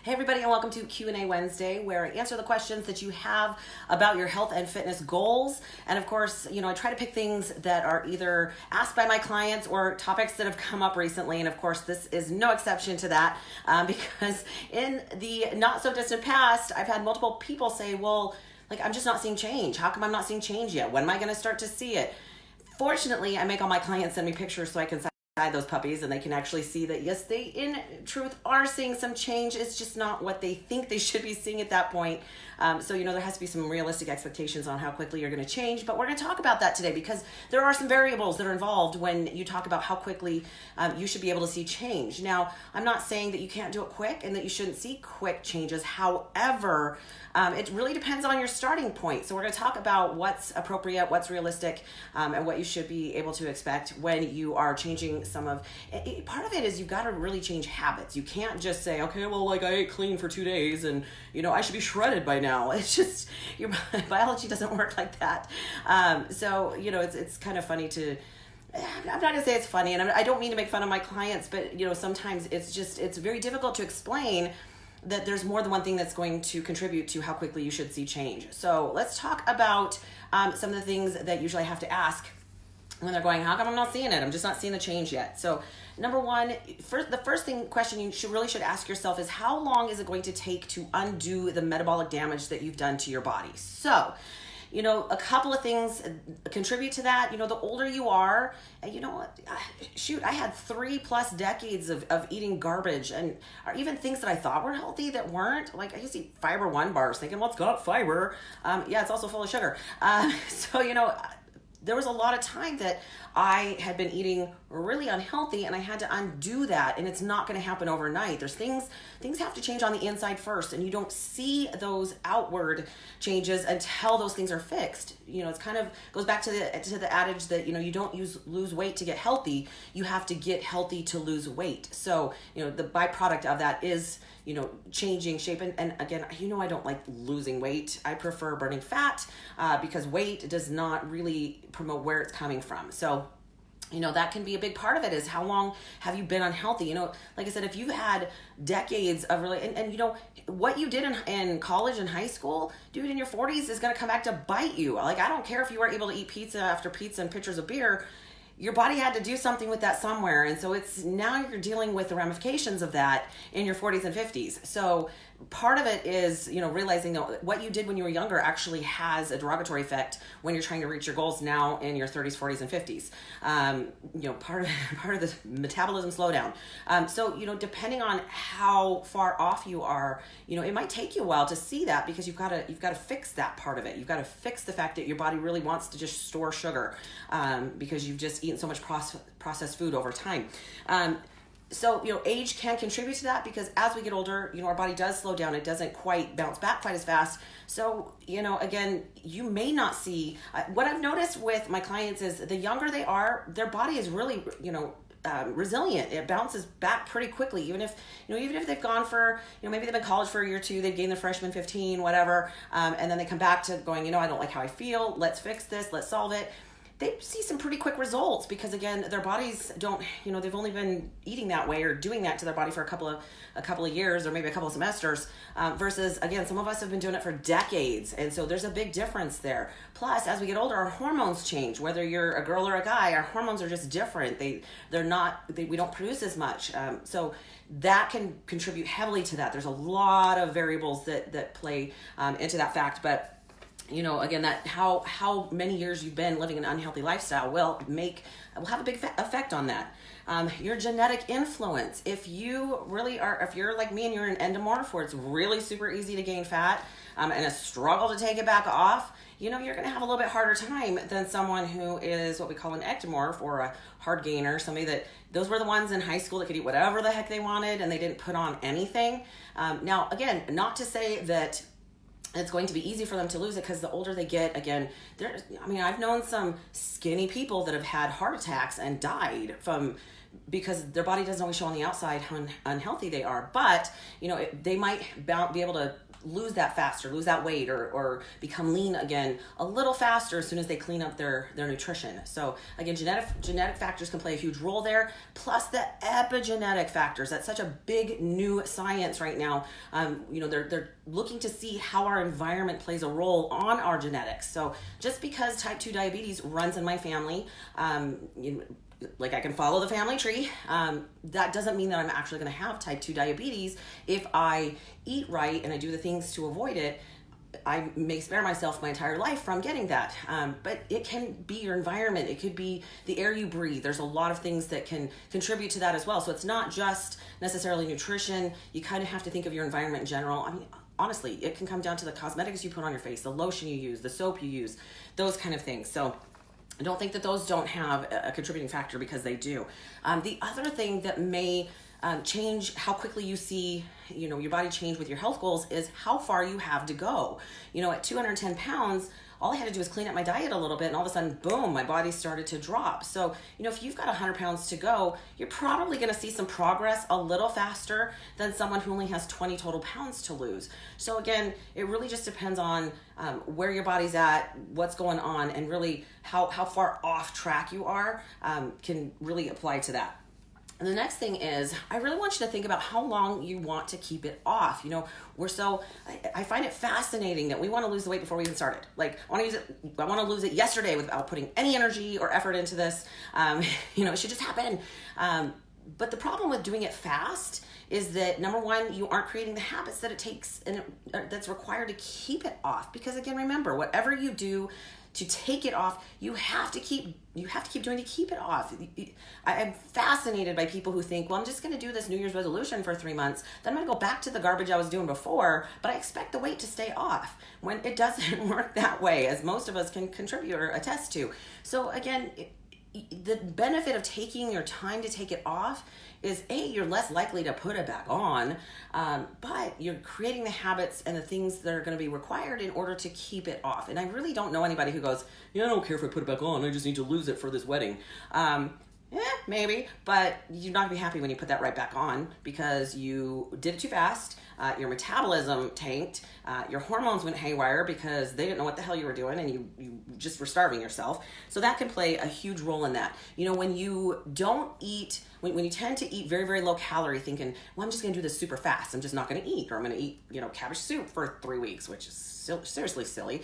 Hey everybody, and welcome to Q&A Wednesday, where I answer the questions that you have about your health and fitness goals. And of course, I try to pick things that are either asked by my clients or topics that have come up recently. And of course, this is no exception to that, because in the not so distant past, I've had multiple people say, well, I'm just not seeing change. How come I'm not seeing change yet? When am I going to start to see it? Fortunately, I make all my clients send me pictures so I can those puppies and they can actually see that yes, they in truth are seeing some change. It's just not what they think they should be seeing at that point. So there has to be some realistic expectations on how quickly you're going to change, but we're going to talk about that today because there are some variables that are involved when you talk about how quickly you should be able to see change. Now, I'm not saying that you can't do it quick and that you shouldn't see quick changes. However, it really depends on your starting point. So we're going to talk about what's appropriate, what's realistic, and what you should be able to expect when you are changing part of it is you've got to really change habits. You can't just say, okay, well, I ate clean for 2 days and, I should be shredded by now. It's just, your biology doesn't work like that. So, it's kind of funny I'm not going to say it's funny, and I don't mean to make fun of my clients, but, sometimes it's very difficult to explain that there's more than one thing that's going to contribute to how quickly you should see change. So let's talk about some of the things that usually I have to ask when they're going, how come I'm not seeing it? I'm just not seeing the change yet. So number one, the first question you should ask yourself is, how long is it going to take to undo the metabolic damage that you've done to your body? So, a couple of things contribute to that. The older you are, and I had 3+ decades of eating garbage or even things that I thought were healthy that weren't. I used to eat Fiber One bars thinking, well, it's got fiber. Yeah, it's also full of sugar. So, there was a lot of time that I had been eating really unhealthy and I had to undo that, and it's not going to happen overnight. There's things have to change on the inside first, and you don't see those outward changes until those things are fixed. It's kind of goes back to the adage that, you don't lose weight to get healthy. You have to get healthy to lose weight. So, the byproduct of that is, changing shape. And again, I don't like losing weight. I prefer burning fat because weight does not really promote where it's coming from. So, that can be a big part of it, is how long have you been unhealthy? Like I said, if you've had decades of really, and what you did in college and high school, dude, in your 40s is going to come back to bite you. I don't care if you were able to eat pizza after pizza and pitchers of beer. Your body had to do something with that somewhere. And so now you're dealing with the ramifications of that in your 40s and 50s. So part of it is, realizing that what you did when you were younger actually has a derogatory effect when you're trying to reach your goals now in your 30s, 40s, and 50s. Part of the metabolism slowdown. So, depending on how far off you are, it might take you a while to see that, because you've got to fix that part of it. You've got to fix the fact that your body really wants to just store sugar, because you've just eaten so much processed food over time. So, age can contribute to that, because as we get older, our body does slow down. It doesn't quite bounce back quite as fast. So, again, you may not see, what I've noticed with my clients is the younger they are, their body is really, resilient. It bounces back pretty quickly. Even if they've gone for, maybe they've been in college for a year or two, they've gained their freshman 15, whatever. And then they come back to going, I don't like how I feel. Let's fix this. Let's solve it. They see some pretty quick results, because again, their bodies don't, they've only been eating that way or doing that to their body for a couple of years or maybe a couple of semesters, versus again, some of us have been doing it for decades. And so there's a big difference there. Plus, as we get older, our hormones change. Whether you're a girl or a guy, our hormones are just different. We don't produce as much. So that can contribute heavily to that. There's a lot of variables that play into that fact, but again, that how many years you've been living an unhealthy lifestyle will have a big effect on that. Your genetic influence. If you're like me and you're an endomorph, where it's really super easy to gain fat and a struggle to take it back off, you're going to have a little bit harder time than someone who is what we call an ectomorph, or a hard gainer, those were the ones in high school that could eat whatever the heck they wanted and they didn't put on anything. Now, again, not to say that it's going to be easy for them to lose it, because the older they get, again, I've known some skinny people that have had heart attacks and died from because their body doesn't always show on the outside how unhealthy they are. But, they might be able to lose that faster, lose that weight, or become lean again a little faster as soon as they clean up their nutrition. So again, genetic factors can play a huge role there, plus the epigenetic factors. That's such a big new science right now. They're looking to see how our environment plays a role on our genetics. So just because type 2 diabetes runs in my family, like I can follow the family tree, that doesn't mean that I'm actually going to have type 2 diabetes. If I eat right and I do the things to avoid it, I may spare myself my entire life from getting that. But it can be your environment. It could be the air you breathe. There's a lot of things that can contribute to that as well. So it's not just necessarily nutrition. You kind of have to think of your environment in general. I mean, honestly, it can come down to the cosmetics you put on your face, the lotion you use, the soap you use, those kind of things. So I don't think that those don't have a contributing factor, because they do. The other thing that may change how quickly you see, your body change with your health goals is how far you have to go. At 210 pounds, all I had to do was clean up my diet a little bit, and all of a sudden, boom, my body started to drop. So, if you've got 100 pounds to go, you're probably going to see some progress a little faster than someone who only has 20 total pounds to lose. So again, it really just depends on where your body's at, what's going on, and really how far off track you are can really apply to that. And the next thing is, I really want you to think about how long you want to keep it off. I find it fascinating that we want to lose the weight before we even started. Like, I want to lose it yesterday without putting any energy or effort into this. It should just happen. But the problem with doing it fast is that, number one, you aren't creating the habits that it takes and that's required to keep it off. Because again, remember, whatever you do to take it off, you have to keep doing to keep it off. I'm fascinated by people who think, well, I'm just going to do this New Year's resolution for 3 months, then I'm going to go back to the garbage I was doing before, but I expect the weight to stay off, when it doesn't work that way, as most of us can contribute or attest to. So again, the benefit of taking your time to take it off is, you're less likely to put it back on, but you're creating the habits and the things that are going to be required in order to keep it off. And I really don't know anybody who goes, I don't care if I put it back on, I just need to lose it for this wedding. Maybe, but you're not going to be happy when you put that right back on, because you did it too fast, your metabolism tanked, your hormones went haywire because they didn't know what the hell you were doing, and you just were starving yourself. So that can play a huge role in that. When you don't eat, when you tend to eat very, very low calorie, thinking, well, I'm just going to do this super fast, I'm just not going to eat, or I'm going to eat, cabbage soup for 3 weeks, which is seriously silly.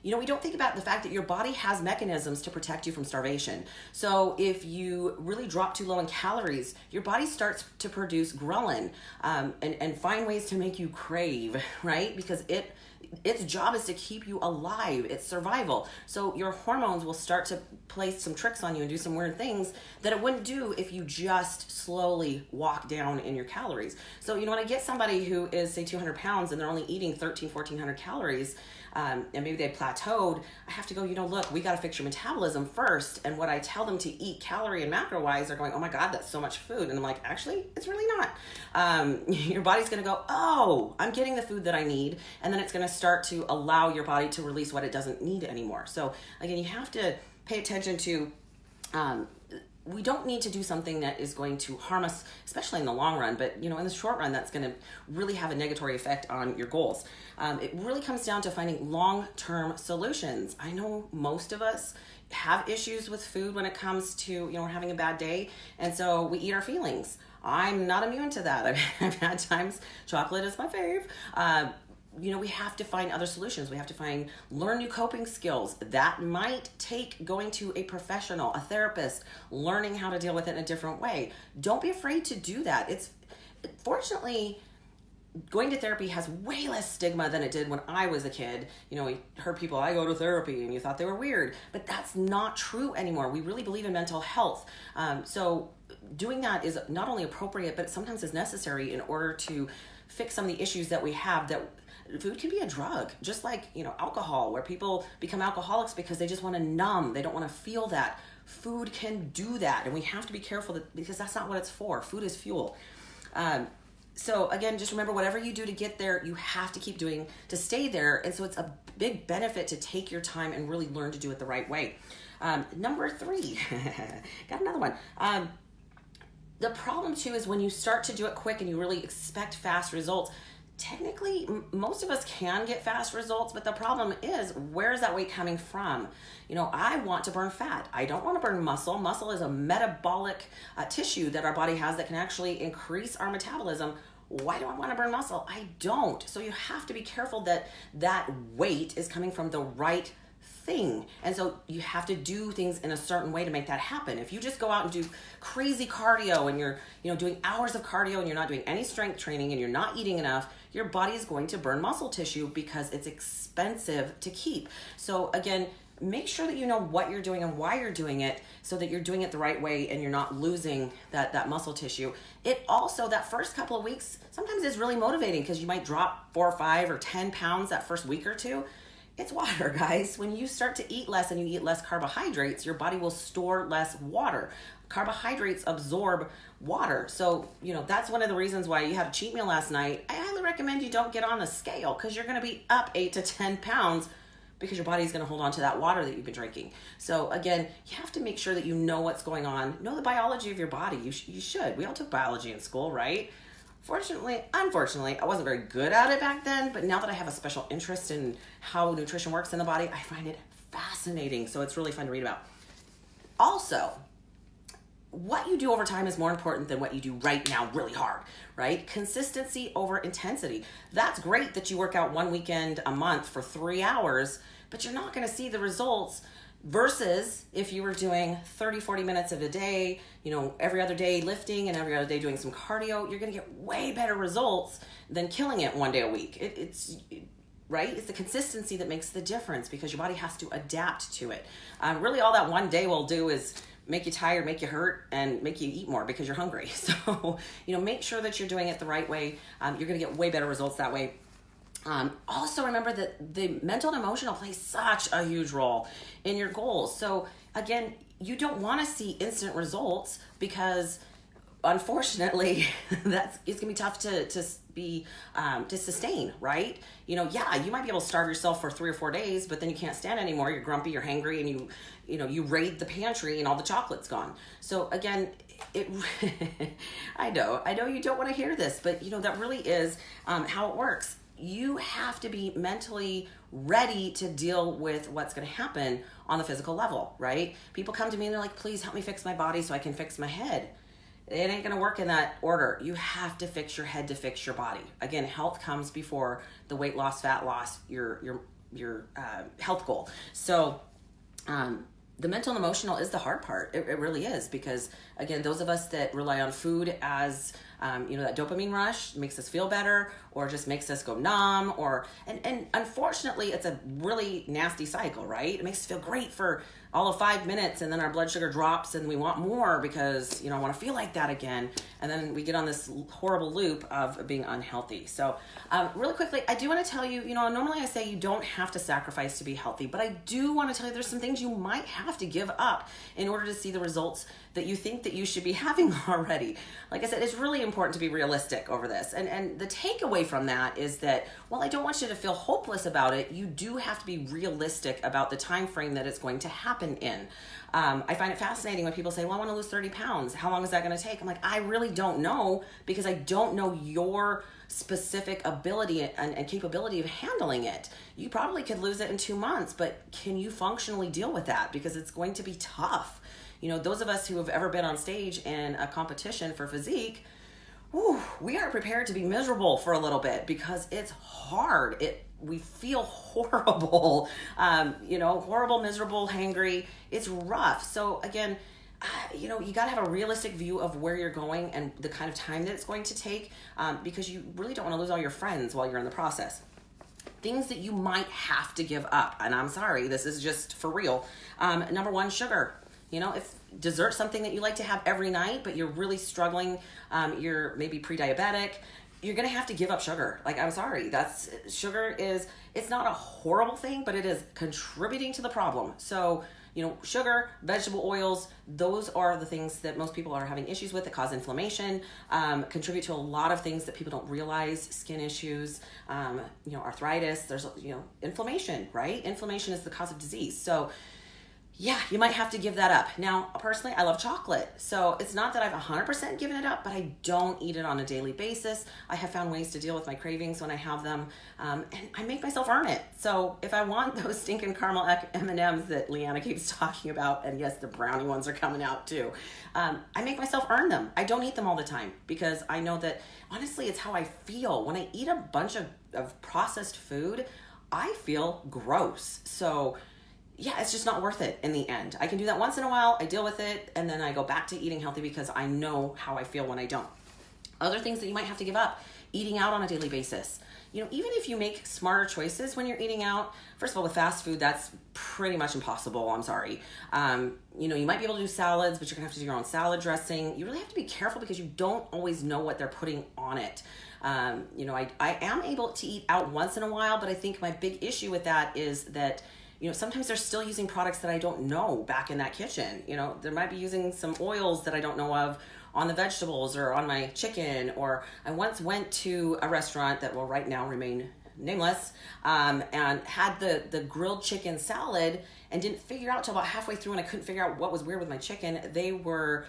We don't think about the fact that your body has mechanisms to protect you from starvation. So if you really drop too low in calories, your body starts to produce ghrelin and find ways to make you crave, right? Because its job is to keep you alive. It's survival. So your hormones will start to play some tricks on you and do some weird things that it wouldn't do if you just slowly walk down in your calories. So, when I get somebody who is, say, 200 pounds and they're only eating 1,400 calories, and maybe they plateaued, I have to go, look, we got to fix your metabolism first. And what I tell them to eat calorie and macro wise, they're going, oh my God, that's so much food. And I'm like, actually, it's really not. Your body's going to go, oh, I'm getting the food that I need. And then it's going to start to allow your body to release what it doesn't need anymore. So again, you have to pay attention to, we don't need to do something that is going to harm us, especially in the long run, but in the short run, that's going to really have a negatory effect on your goals. It really comes down to finding long-term solutions. I know most of us have issues with food when it comes to, we're having a bad day, and so we eat our feelings. I'm not immune to that. I've had times chocolate is my fave. We have to find other solutions. We have to learn new coping skills. That might take going to a professional, a therapist, learning how to deal with it in a different way. Don't be afraid to do that. Fortunately, going to therapy has way less stigma than it did when I was a kid. We heard people, I go to therapy, and you thought they were weird, but that's not true anymore. We really believe in mental health. So doing that is not only appropriate, but sometimes is necessary in order to fix some of the issues that we have. That food can be a drug, just like, alcohol, where people become alcoholics because they just want to numb. They don't want to feel that. Food can do that, and we have to be careful because that's not what it's for. Food is fuel. So again, just remember, whatever you do to get there, you have to keep doing to stay there. And so it's a big benefit to take your time and really learn to do it the right way. Number 3, got another one. The problem too is when you start to do it quick and you really expect fast results, technically most of us can get fast results, but the problem is, where is that weight coming from? I want to burn fat. I don't want to burn muscle. Muscle is a metabolic tissue that our body has that can actually increase our metabolism. Why do I want to burn muscle? I don't. So you have to be careful that that weight is coming from the right thing. And so you have to do things in a certain way to make that happen. If you just go out and do crazy cardio and you're, doing hours of cardio and you're not doing any strength training and you're not eating enough, your body is going to burn muscle tissue because it's expensive to keep. So again, make sure that you know what you're doing and why you're doing it so that you're doing it the right way and you're not losing that muscle tissue. It also, that first couple of weeks, sometimes is really motivating because you might drop 4 or 5 or 10 pounds that first week or two. It's water, guys. When you start to eat less and you eat less carbohydrates, your body will store less water. Carbohydrates absorb water. So, that's one of the reasons why you had a cheat meal last night. I highly recommend you don't get on the scale because you're going to be up 8 to 10 pounds because your body's going to hold on to that water that you've been drinking. So again, you have to make sure that you know what's going on. Know the biology of your body. You should. We all took biology in school, right? Unfortunately, I wasn't very good at it back then, but now that I have a special interest in how nutrition works in the body, I find it fascinating. So it's really fun to read about. Also, what you do over time is more important than what you do right now really hard, right? Consistency over intensity. That's great that you work out one weekend a month for 3 hours, but you're not going to see the results versus if you were doing 30, 40 minutes of a day, every other day lifting and every other day doing some cardio. You're going to get way better results than killing it one day a week. It's right? It's the consistency that makes the difference because your body has to adapt to it. Really all that one day will do is make you tired, make you hurt, and make you eat more because you're hungry. So, make sure that you're doing it the right way. You're going to get way better results that way. Also remember that the mental and emotional play such a huge role in your goals. So again, you don't want to see instant results because unfortunately it's gonna be tough to sustain, right? You might be able to starve yourself for 3 or 4 days, but then you can't stand anymore. You're grumpy, you're hangry, and you raid the pantry and all the chocolate's gone. So again, I know you don't want to hear this, but that really is how it works. You have to be mentally ready to deal with what's going to happen on the physical level, right? People come to me and they're like, please help me fix my body so I can fix my head. It ain't going to work in that order. You have to fix your head to fix your body. Again, health comes before the weight loss, fat loss, your health goal. So, the mental and emotional is the hard part. It really is because, again, those of us that rely on food as, that dopamine rush makes us feel better or just makes us go numb and unfortunately, it's a really nasty cycle, right? It makes us feel great for all of 5 minutes and then our blood sugar drops and we want more because, I want to feel like that again. And then we get on this horrible loop of being unhealthy. So really quickly, I do want to tell you, normally I say you don't have to sacrifice to be healthy, but I do want to tell you there's some things you might have to give up in order to see the results that you think that you should be having already. Like I said, it's really important to be realistic over this. And the takeaway from that is that, while I don't want you to feel hopeless about it, you do have to be realistic about the time frame that it's going to happen in. I find it fascinating when people say, well, I want to lose 30 pounds. How long is that going to take? I'm like, I really don't know because I don't know your specific ability and capability of handling it. You probably could lose it in 2 months, but can you functionally deal with that? Because it's going to be tough. Those of us who have ever been on stage in a competition for physique, we are prepared to be miserable for a little bit because it's hard. We feel horrible, horrible, miserable, hangry. It's rough. So again, you got to have a realistic view of where you're going and the kind of time that it's going to take because you really don't want to lose all your friends while you're in the process. Things that you might have to give up. And I'm sorry, this is just for real. Number 1, sugar. If dessert's something that you like to have every night, but you're really struggling, you're maybe pre-diabetic, you're going to have to give up sugar. Like, I'm sorry, it's not a horrible thing, but it is contributing to the problem. So, sugar, vegetable oils, those are the things that most people are having issues with that cause inflammation, contribute to a lot of things that people don't realize, skin issues, arthritis, there's, inflammation, right? Inflammation is the cause of disease. So, yeah, you might have to give that up. Now, personally, I love chocolate. So it's not that I've 100% given it up, but I don't eat it on a daily basis. I have found ways to deal with my cravings when I have them, and I make myself earn it. So if I want those stinking caramel M&Ms that Leanna keeps talking about, and yes, the brownie ones are coming out too, I make myself earn them. I don't eat them all the time because I know that, honestly, it's how I feel. When I eat a bunch of processed food, I feel gross. So yeah, it's just not worth it in the end. I can do that once in a while, I deal with it, and then I go back to eating healthy because I know how I feel when I don't. Other things that you might have to give up: eating out on a daily basis. Even if you make smarter choices when you're eating out, first of all, with fast food, that's pretty much impossible. I'm sorry. You might be able to do salads, but you're gonna have to do your own salad dressing. You really have to be careful because you don't always know what they're putting on it. I am able to eat out once in a while, but I think my big issue with that is that sometimes they're still using products that I don't know back in that kitchen. They might be using some oils that I don't know of on the vegetables or on my chicken. Or I once went to a restaurant that will right now remain nameless, and had the grilled chicken salad and didn't figure out till about halfway through, and I couldn't figure out what was weird with my chicken. They were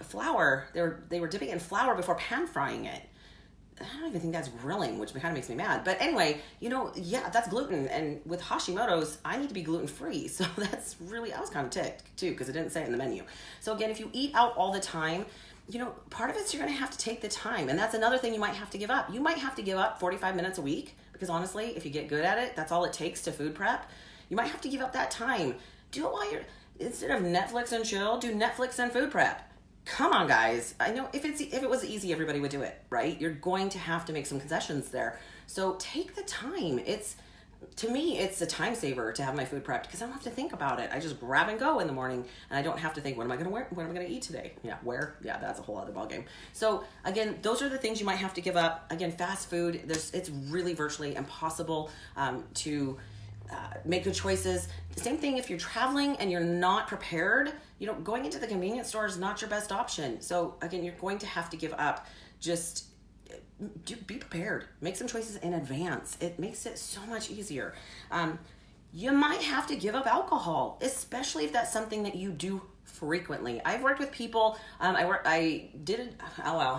flour. They were dipping it in flour before pan frying it. I don't even think that's grilling, which kind of makes me mad. But anyway, yeah, that's gluten. And with Hashimoto's, I need to be gluten-free. So I was kind of ticked too, because it didn't say it in the menu. So again, if you eat out all the time, part of it's you're going to have to take the time. And that's another thing you might have to give up. You might have to give up 45 minutes a week, because honestly, if you get good at it, that's all it takes to food prep. You might have to give up that time. Do it while instead of Netflix and chill, do Netflix and food prep. Come on, guys. I know if it was easy, everybody would do it, right? You're going to have to make some concessions there. So take the time. To me, it's a time saver to have my food prepped because I don't have to think about it. I just grab and go in the morning, and I don't have to think, what am I going to wear? What am I going to eat today? Yeah, where? Yeah, that's a whole other ballgame. So again, those are the things you might have to give up. Again, fast food, it's really virtually impossible to make good choices. The same thing if you're traveling and you're not prepared, going into the convenience store is not your best option. So again, you're going to have to give up. Just be prepared. Make some choices in advance. It makes it so much easier. You might have to give up alcohol, especially if that's something that you do frequently. I've worked with people. I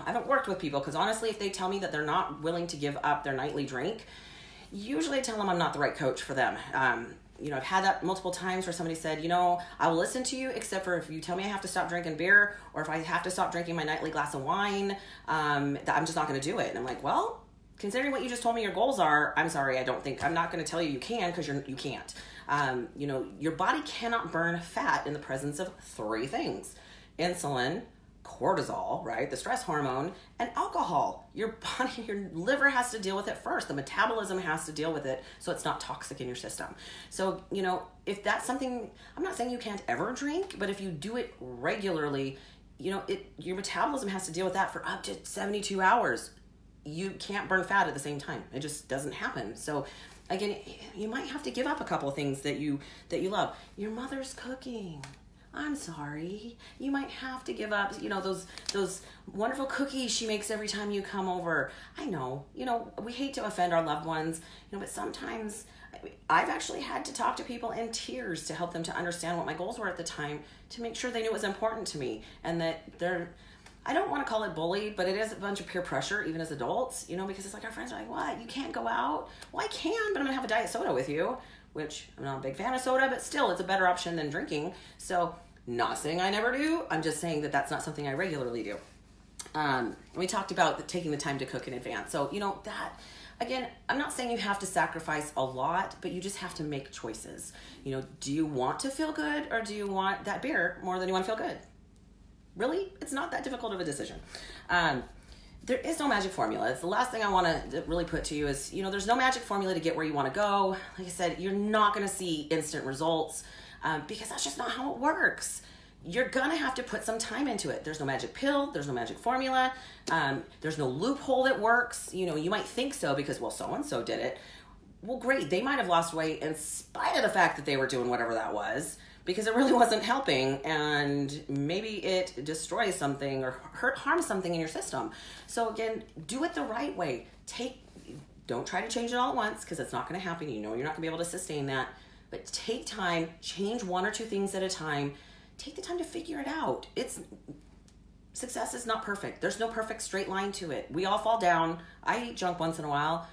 haven't worked with people because honestly, if they tell me that they're not willing to give up their nightly drink, usually I tell them I'm not the right coach for them. I've had that multiple times where somebody said, I will listen to you except for if you tell me I have to stop drinking beer, or if I have to stop drinking my nightly glass of wine, I'm just not going to do it. And I'm like, well, considering what you just told me your goals are, I'm sorry, I'm not going to tell you can, because you can't. Your body cannot burn fat in the presence of three things: insulin, cortisol, right, the stress hormone, and alcohol. Your body, your liver has to deal with it first. The metabolism has to deal with it so it's not toxic in your system. So, if that's something, I'm not saying you can't ever drink, but if you do it regularly, your metabolism has to deal with that for up to 72 hours. You can't burn fat at the same time. It just doesn't happen. So again, you might have to give up a couple of things that you love. Your mother's cooking. I'm sorry. You might have to give up, those wonderful cookies she makes every time you come over. I know, we hate to offend our loved ones, but sometimes I've actually had to talk to people in tears to help them to understand what my goals were at the time, to make sure they knew it was important to me, and that I don't want to call it bullied, but it is a bunch of peer pressure, even as adults, because it's like our friends are like, what? You can't go out? Well, I can, but I'm going to have a diet soda with you, which I'm not a big fan of soda, but still, it's a better option than drinking. So, not saying I never do. I'm just saying that that's not something I regularly do. We talked about taking the time to cook in advance. So, that, again, I'm not saying you have to sacrifice a lot, but you just have to make choices. Do you want to feel good, or do you want that beer more than you want to feel good? Really? It's not that difficult of a decision. There is no magic formula. It's the last thing I want to really put to you is, there's no magic formula to get where you want to go. Like I said, you're not going to see instant results because that's just not how it works. You're going to have to put some time into it. There's no magic pill. There's no magic formula. There's no loophole that works. You might think so because, well, so-and-so did it. Well, great. They might have lost weight in spite of the fact that they were doing whatever that was, because it really wasn't helping, and maybe it destroys something or harms something in your system. So again, do it the right way. Don't try to change it all at once, because it's not going to happen. You're not going to be able to sustain that. but take time, change one or two things at a time. Take the time to figure it out. Success is not perfect. There's no perfect straight line to it. We all fall down. I eat junk once in a while.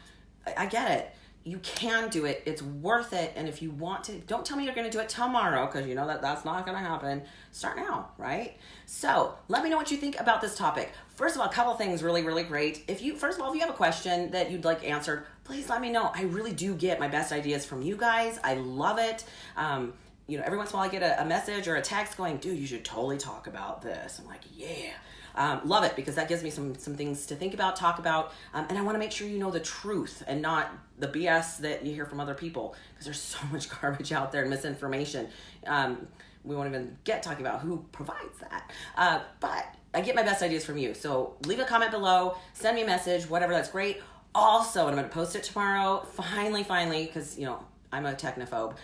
I get it. You can do it. It's worth it. And if you want to, don't tell me you're going to do it tomorrow, because you know that's not going to happen. Start now, right? So let me know what you think about this topic. First of all, a couple things really, really great. If you have a question that you'd like answered, please let me know. I really do get my best ideas from you guys. I love it. Every once in a while I get a message or a text going, dude, you should totally talk about this. I'm like, yeah. Love it, because that gives me some things to think about, talk about, and I want to make sure you know the truth and not the BS that you hear from other people, because there's so much garbage out there and misinformation. We won't even get talking about who provides that. But I get my best ideas from you. So leave a comment below, send me a message, whatever, that's great. Also, and I'm going to post it tomorrow, finally, because, I'm a technophobe,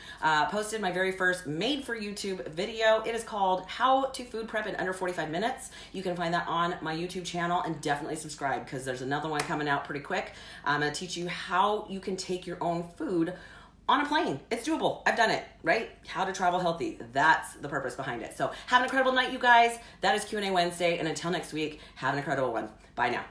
posted my very first made for YouTube video. It is called How to Food Prep in Under 45 Minutes. You can find that on my YouTube channel, and definitely subscribe, because there's another one coming out pretty quick. I'm going to teach you how you can take your own food on a plane. It's doable. I've done it, right? How to travel healthy. That's the purpose behind it. So have an incredible night, you guys. That is Q&A Wednesday, and until next week, have an incredible one. Bye now.